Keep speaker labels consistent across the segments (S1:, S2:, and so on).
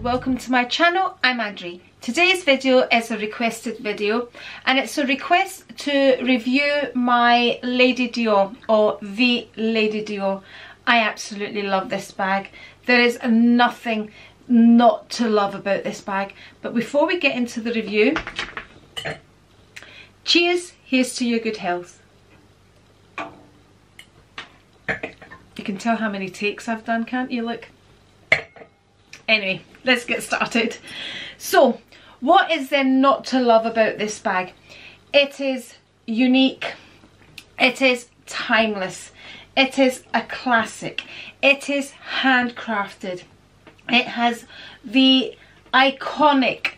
S1: welcome to my channel. I'm Andri. Today's video is a requested video and it's a request to review my Lady Dior, or the Lady Dior. I absolutely love this bag. There is nothing not to love about this bag. But before we get into the review, cheers, here's to your good health. You can tell how many takes I've done, can't you? Look. Anyway, let's get started. So, what is there not to love about this bag? It is unique. It is timeless. It is a classic. It is handcrafted. It has the iconic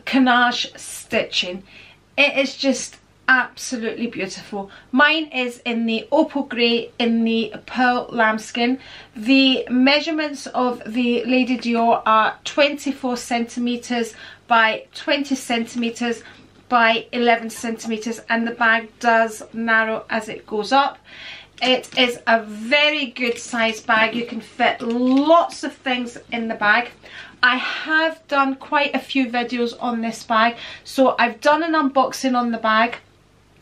S1: canage stitching. It is just absolutely beautiful. Mine is in the opal grey in the pearl lambskin. The measurements of the Lady Dior are 24 centimeters by 20 centimeters by 11 centimeters, and the bag does narrow as it goes up. It is a very good size bag. You can fit lots of things in the bag. I have done quite a few videos on this bag, so I've done an unboxing on the bag.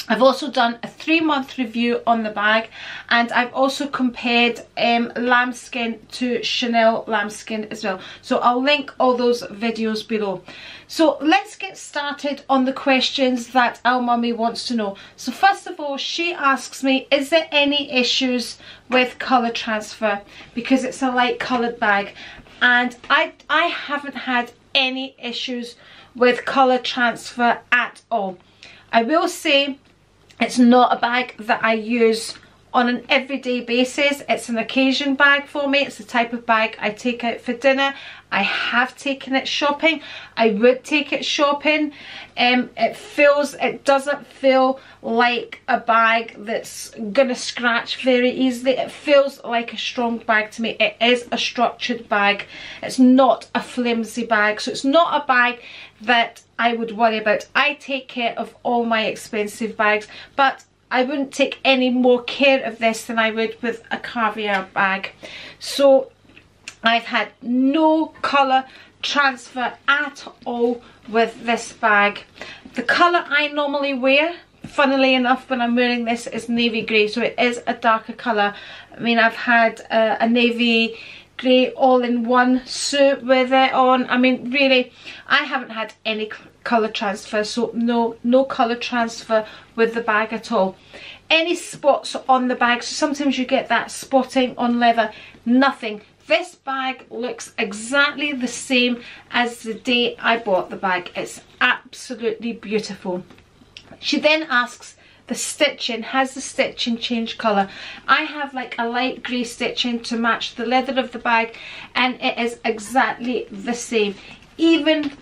S1: I've also done a 3-month review on the bag, and I've also compared lambskin to Chanel lambskin as well. So I'll link all those videos below. So let's get started on the questions that our mummy wants to know. So first of all, she asks me, is there any issues with colour transfer? Because it's a light coloured bag, and I haven't had any issues with colour transfer at all. I will say, it's not a bag that I use on an everyday basis. It's an occasion bag for me. It's the type of bag I take out for dinner. I have taken it shopping. I would take it shopping. It doesn't feel like a bag that's gonna scratch very easily. It feels like a strong bag to me. It is a structured bag. It's not a flimsy bag. So it's not a bag that I would worry about. I take care of all my expensive bags, but I wouldn't take any more care of this than I would with a caviar bag. So I've had no colour transfer at all with this bag. The colour I normally wear, funnily enough, when I'm wearing this, is navy grey, so it is a darker colour. I mean, I've had a navy grey all-in-one suit with it on. I mean, really, I haven't had any colour transfer, so no colour transfer with the bag at all. Any spots on the bag, so sometimes you get that spotting on leather, nothing. This bag looks exactly the same as the day I bought the bag. It's absolutely beautiful. She then asks, the stitching, has the stitching changed colour? I have like a light grey stitching to match the leather of the bag, and it is exactly the same. Even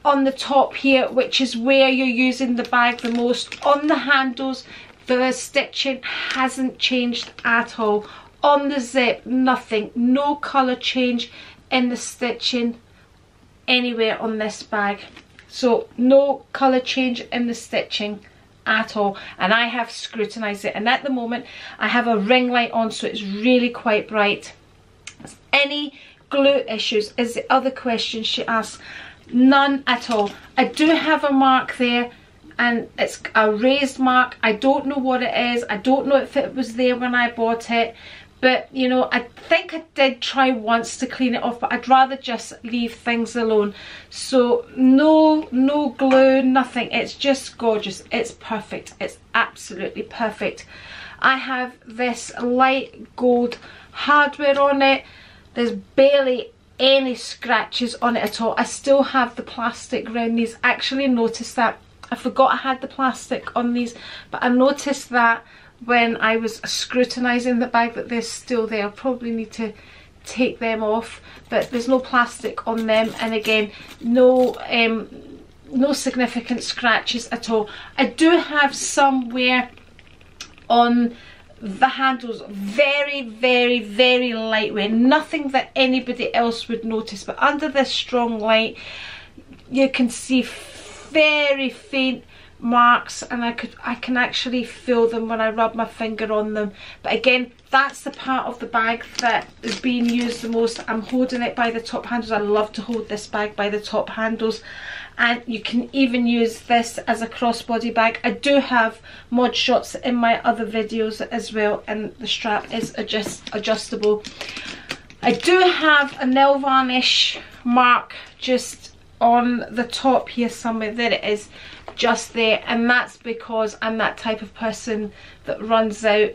S1: on the top here, which is where you're using the bag the most, on the handles, the stitching hasn't changed at all. On the zip, nothing, no colour change in the stitching anywhere on this bag. So no colour change in the stitching at all, and I have scrutinised it, and at the moment I have a ring light on, so it's really quite bright. Any glue issues is the other question she asks. None at all. I do have a mark there, and it's a raised mark. I don't know what it is. I don't know if it was there when I bought it, but you know, I think I did try once to clean it off, but I'd rather just leave things alone. So no glue, nothing. It's just gorgeous. It's perfect. It's absolutely perfect. I have this light gold hardware on it. There's barely any scratches on it at all. I still have the plastic around these. I actually noticed that. I forgot I had the plastic on these, but I noticed that when I was scrutinising the bag, that they're still there. I'll probably need to take them off, but there's no plastic on them, and again, no significant scratches at all. I do have some wear on the handles, very lightweight, nothing that anybody else would notice, but under this strong light you can see very faint marks, and I can actually feel them when I rub my finger on them. But again, that's the part of the bag that is being used the most. I'm holding it by the top handles. I love to hold this bag by the top handles, and you can even use this as a crossbody bag. I do have mod shots in my other videos as well, and the strap is adjustable. I do have a nail varnish mark just on the top here somewhere. There it is, just there, and that's because I'm that type of person that runs out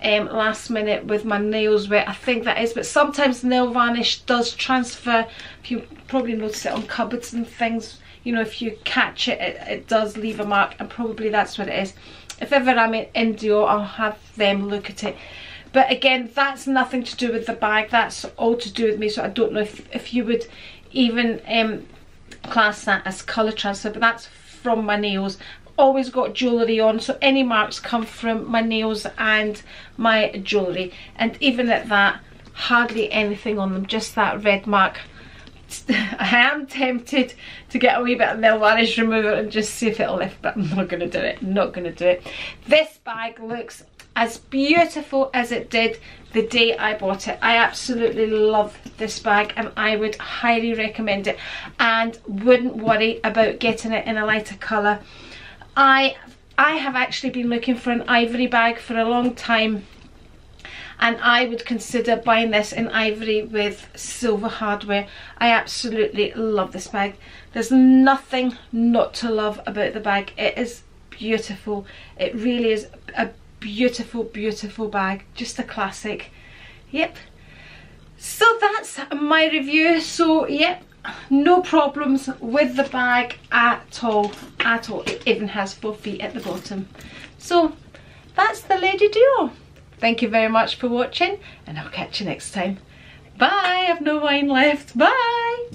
S1: last minute with my nails wet. I think that is, but sometimes nail varnish does transfer. You probably notice it on cupboards and things, you know, if you catch it, it does leave a mark, and probably that's what it is. If ever I'm in Dior, I'll have them look at it. But again, that's nothing to do with the bag, that's all to do with me, so I don't know if you would even class that as colour transfer, but that's from my nails. Always got jewellery on, so any marks come from my nails and my jewellery, and even at that, hardly anything on them, just that red mark. I am tempted to get a wee bit of nail varnish remover and just see if it'll lift, but I'm not going to do it, not going to do it. This bag looks as beautiful as it did the day I bought it. I absolutely love this bag, and I would highly recommend it, and wouldn't worry about getting it in a lighter colour. I have actually been looking for an ivory bag for a long time, and I would consider buying this in ivory with silver hardware. I absolutely love this bag. There's nothing not to love about the bag. It is beautiful. It really is a beautiful, beautiful bag. Just a classic. Yep. So that's my review. So yep, no problems with the bag at all. It even has 4 feet at the bottom. So that's the Lady Dior. Thank you very much for watching, and I'll catch you next time. Bye. I have no wine left. Bye.